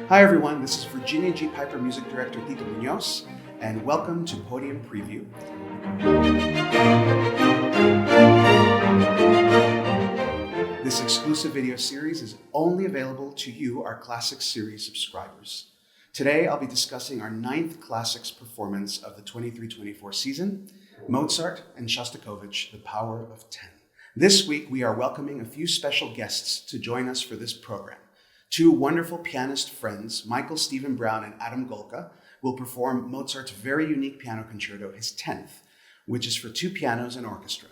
Hi everyone, this is Virginia G. Piper Music Director Tito Muñoz, and welcome to Podium Preview. This exclusive video series is only available to you, our Classics Series subscribers. Today I'll be discussing our 9th Classics performance of the 23-24 season, Mozart and Shostakovich, The Power of 10. This week we are welcoming a few special guests to join us for this program. Two wonderful pianist friends, Michael Stephen Brown and Adam Golka, will perform Mozart's very unique piano concerto, his 10th, which is for 2 pianos and orchestra.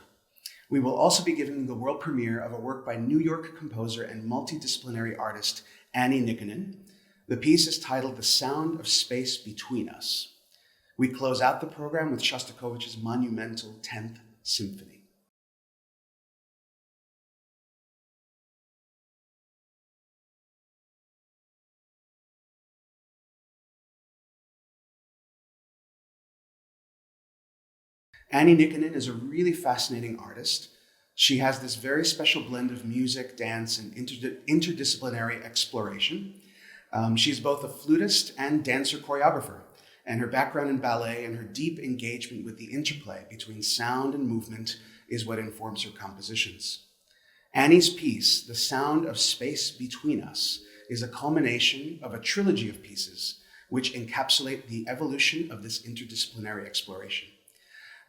We will also be giving the world premiere of a work by New York composer and multidisciplinary artist Annie Nikunen. The piece is titled The Sound of Space Between Us. We close out the program with Shostakovich's monumental 10th Symphony. Annie Nikunen is a really fascinating artist. She has this very special blend of music, dance, and interdisciplinary exploration. She's both a flutist and dancer choreographer, and her background in ballet and her deep engagement with the interplay between sound and movement is what informs her compositions. Annie's piece, The Sound of Space Between Us, is a culmination of a trilogy of pieces which encapsulate the evolution of this interdisciplinary exploration.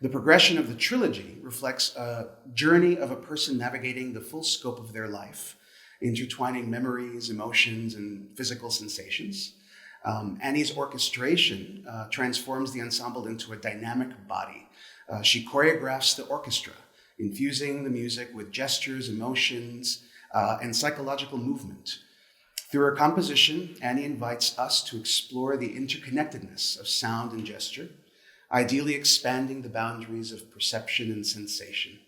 The progression of the trilogy reflects a journey of a person navigating the full scope of their life, intertwining memories, emotions, and physical sensations. Annie's orchestration transforms the ensemble into a dynamic body. She choreographs the orchestra, infusing the music with gestures, emotions, and psychological movement. Through her composition, Annie invites us to explore the interconnectedness of sound and gesture, ideally expanding the boundaries of perception and sensation.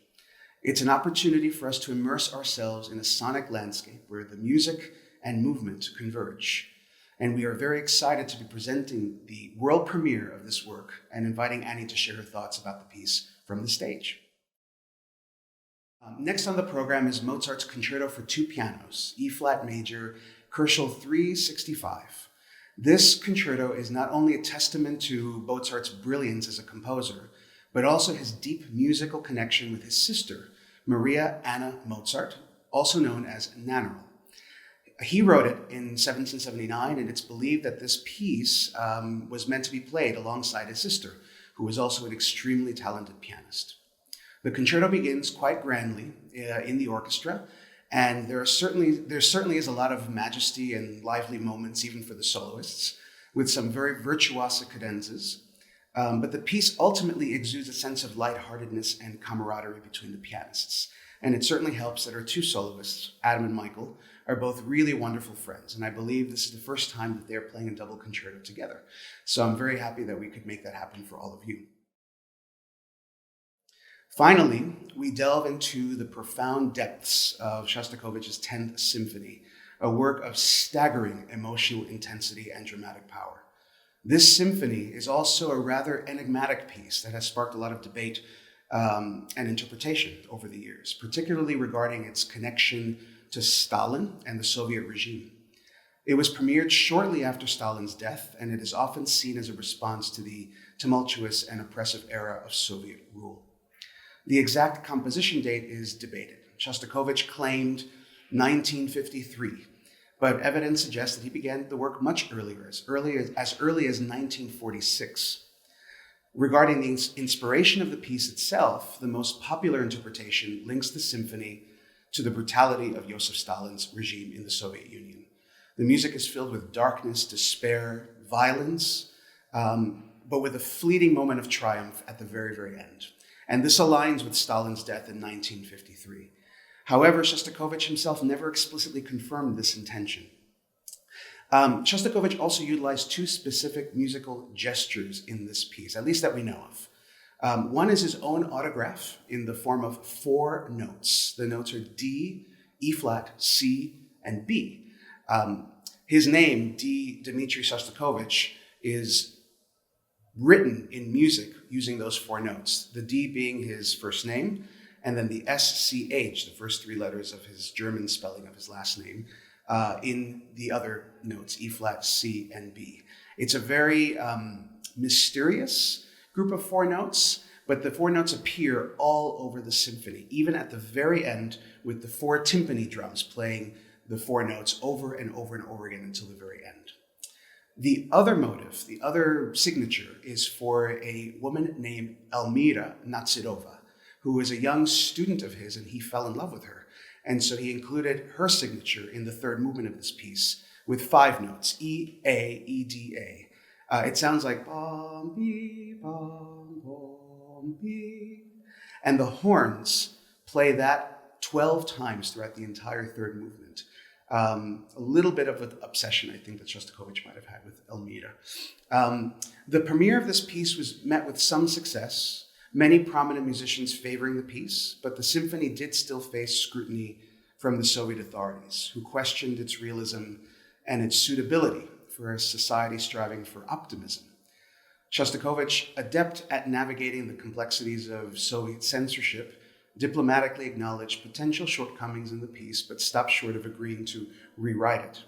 It's an opportunity for us to immerse ourselves in a sonic landscape where the music and movement converge. And we are very excited to be presenting the world premiere of this work and inviting Annie to share her thoughts about the piece from the stage. Next on the program is Mozart's Concerto for 2 pianos, E-flat major, Koschel 365. This concerto is not only a testament to Mozart's brilliance as a composer, but also his deep musical connection with his sister, Maria Anna Mozart, also known as Nannerl. He wrote it in 1779, and it's believed that this piece was meant to be played alongside his sister, who was also an extremely talented pianist. The concerto begins quite grandly in the orchestra, and there certainly is a lot of majesty and lively moments, even for the soloists, with some very virtuoso cadenzas. But the piece ultimately exudes a sense of lightheartedness and camaraderie between the pianists. And it certainly helps that our 2 soloists, Adam and Michael, are both really wonderful friends. And I believe this is the first time that they're playing a double concerto together. So I'm very happy that we could make that happen for all of you. Finally, we delve into the profound depths of Shostakovich's 10th Symphony, a work of staggering emotional intensity and dramatic power. This symphony is also a rather enigmatic piece that has sparked a lot of debate and interpretation over the years, particularly regarding its connection to Stalin and the Soviet regime. It was premiered shortly after Stalin's death, and it is often seen as a response to the tumultuous and oppressive era of Soviet rule. The exact composition date is debated. Shostakovich claimed 1953, but evidence suggests that he began the work much earlier, as early as 1946. Regarding the inspiration of the piece itself, the most popular interpretation links the symphony to the brutality of Joseph Stalin's regime in the Soviet Union. The music is filled with darkness, despair, violence, but with a fleeting moment of triumph at the very, very end. And this aligns with Stalin's death in 1953. However, Shostakovich himself never explicitly confirmed this intention. Shostakovich also utilized 2 specific musical gestures in this piece, at least that we know of. One is his own autograph in the form of 4 notes. The notes are D, E-flat, C, and B. His name, Dmitri Shostakovich, is written in music using those 4 notes, the D being his first name, and then the SCH, the first 3 letters of his German spelling of his last name, in the other notes, E flat, C, and B. It's a very mysterious group of 4 notes, but the 4 notes appear all over the symphony, even at the very end with the 4 timpani drums playing the 4 notes over and over and over again until the very end. The other motive, the other signature, is for a woman named Elmira Natsirova, who was a young student of his, and he fell in love with her. And so he included her signature in the 3rd movement of this piece with 5 notes, E, A, E, D, A. It sounds like bom, bee, bom, bom, bee. And the horns play that 12 times throughout the entire 3rd movement. A little bit of an obsession, I think, that Shostakovich might have had with Elmira. The premiere of this piece was met with some success, many prominent musicians favoring the piece, but the symphony did still face scrutiny from the Soviet authorities, who questioned its realism and its suitability for a society striving for optimism. Shostakovich, adept at navigating the complexities of Soviet censorship, diplomatically acknowledged potential shortcomings in the piece, but stopped short of agreeing to rewrite it.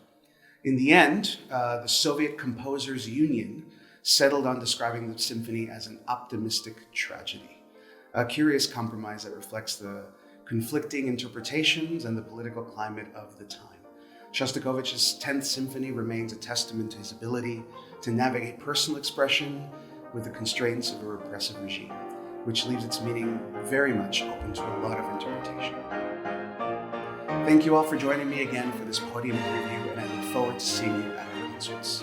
In the end, the Soviet Composers Union settled on describing the symphony as an optimistic tragedy, a curious compromise that reflects the conflicting interpretations and the political climate of the time. Shostakovich's 10th Symphony remains a testament to his ability to navigate personal expression with the constraints of a repressive regime, which leaves its meaning very much open to a lot of interpretation. Thank you all for joining me again for this Podium preview, and I look forward to seeing you at our concerts.